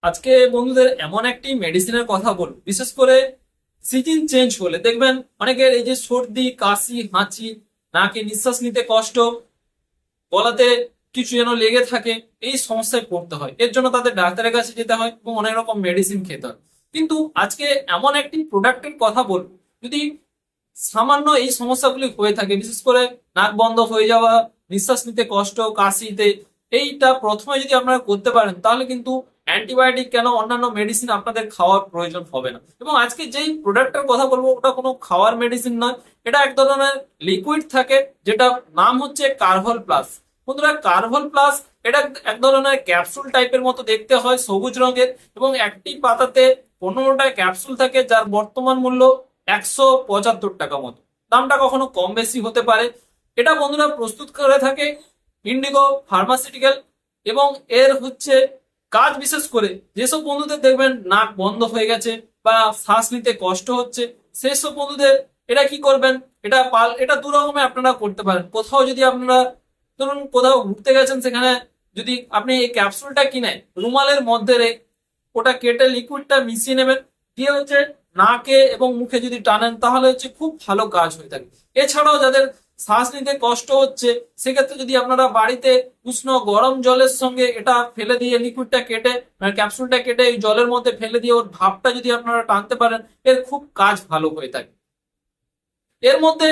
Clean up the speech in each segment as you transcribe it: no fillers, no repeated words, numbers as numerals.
আজকে বন্ধুদের এমন একটি মেডিসিনের কথা বলবো, বিশেষ করে সিজন চেঞ্জ হলে দেখবেন অনেকের এই যে সর্দি, কাশি, হাঁচি, নাকে নিঃশ্বাস নিতে কষ্ট, গলাতে কিছু যেন লেগে থাকে, এই সমস্যায় পড়তে হয়। এর জন্য তাদের ডাক্তারের কাছে যেতে হয় এবং অনেক রকম মেডিসিন খেতে হয়। কিন্তু আজকে এমন একটি প্রোডাক্টের কথা বলবো, যদি সামান্য এই সমস্যাগুলি হয়ে থাকে, বিশেষ করে নাক বন্ধ হয়ে যাওয়া, নিঃশ্বাস নিতে কষ্ট, কাশিতে, এইটা প্রথমে যদি আপনারা করতে পারেন তাহলে কিন্তু অ্যান্টিবায়োটিক কেন অন্যান্য মেডিসিন আপনাদের খাওয়ার প্রয়োজন হবে না। এবং আজকে যেই প্রোডাক্টের কথা বলবো ওটা কোনো খাওয়ার মেডিসিন নয়, এটা এক ধরনের লিকুইড থাকে, যেটা নাম হচ্ছে কার্ভল প্লাস। বন্ধুরা, কার্ভল প্লাস এটা এক ধরনের ক্যাপসুল টাইপের মতো দেখতে হয়, সবুজ রঙের, এবং একটি পাতাতে 15টা ক্যাপসুল থাকে, যার বর্তমান মূল্য 175 টাকা মতো। দামটা কখনো কম বেশি হতে পারে। এটা বন্ধুরা প্রস্তুত করে থাকে ইন্ডিগো ফার্মাসিউটিক্যাল। এবং এর হচ্ছে কাজ, বিশেষ করে যেসব বন্ধুদের দেখবেন নাক বন্ধ হয়ে গেছে বা শ্বাস নিতে কষ্ট হচ্ছে, সেসব বন্ধুদের এটা কি করবেন, এটা দু রকমের আপনারা করতে পারেন। কোথাও যদি আপনারা ধরুন কোথাও ঘুরতে গেছেন, সেখানে যদি আপনি এই ক্যাপসুলটা কিনে রুমালের মধ্যে ওটা কেটে লিকুইডটা মিশিয়ে নেবেন, দিয়ে হচ্ছে নাকে এবং মুখে যদি টানেন তাহলে হচ্ছে খুব ভালো কাজ হয়ে থাকে। এছাড়াও যাদের শ্বাস নিতে কষ্ট হচ্ছে, সেক্ষেত্রে যদি আপনারা বাড়িতে উষ্ণ গরম জলের সঙ্গে এটা ফেলে দিয়ে লিকুইডটা কেটে, মানে ক্যাপসুলটা কেটে এই জলের মধ্যে ফেলে দিয়ে ওর ভাপটা যদি আপনারা টানতে পারেন, এর খুব কাজ ভালো হয়ে থাকে। এর মধ্যে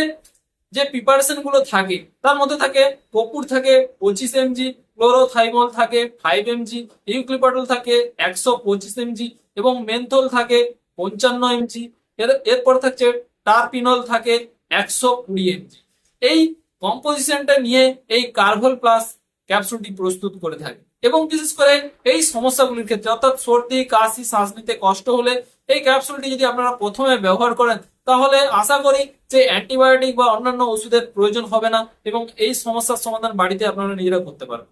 যে প্রিপারেশন গুলো থাকে তার মধ্যে থাকে কপুর থাকে 25 mg, ক্লোরোথাইমল থাকে 5 mg, ইউক্লিপাটল থাকে 125 mg, এবং মেনথল থাকে 55 mg। এরপর থাকছে টারপিনল থাকে 120 mg। এই কম্পোজিশনটা নিয়ে এই কার্ভল প্লাস ক্যাপসুলটি প্রস্তুত করে থাকে। এবং বিশেষ করে এই সমস্যাগুলির ক্ষেত্রে, অর্থাৎ সর্দি, কাশি, শ্বাস নিতে কষ্ট হলে এই ক্যাপসুলটি যদি আপনারা প্রথমে ব্যবহার করেন তাহলে আশা করি যে অ্যান্টিবায়োটিক বা অন্যান্য ওষুধের প্রয়োজন হবে না, এবং এই সমস্যার সমাধান বাড়িতে আপনারা নিজেরা করতে পারবেন।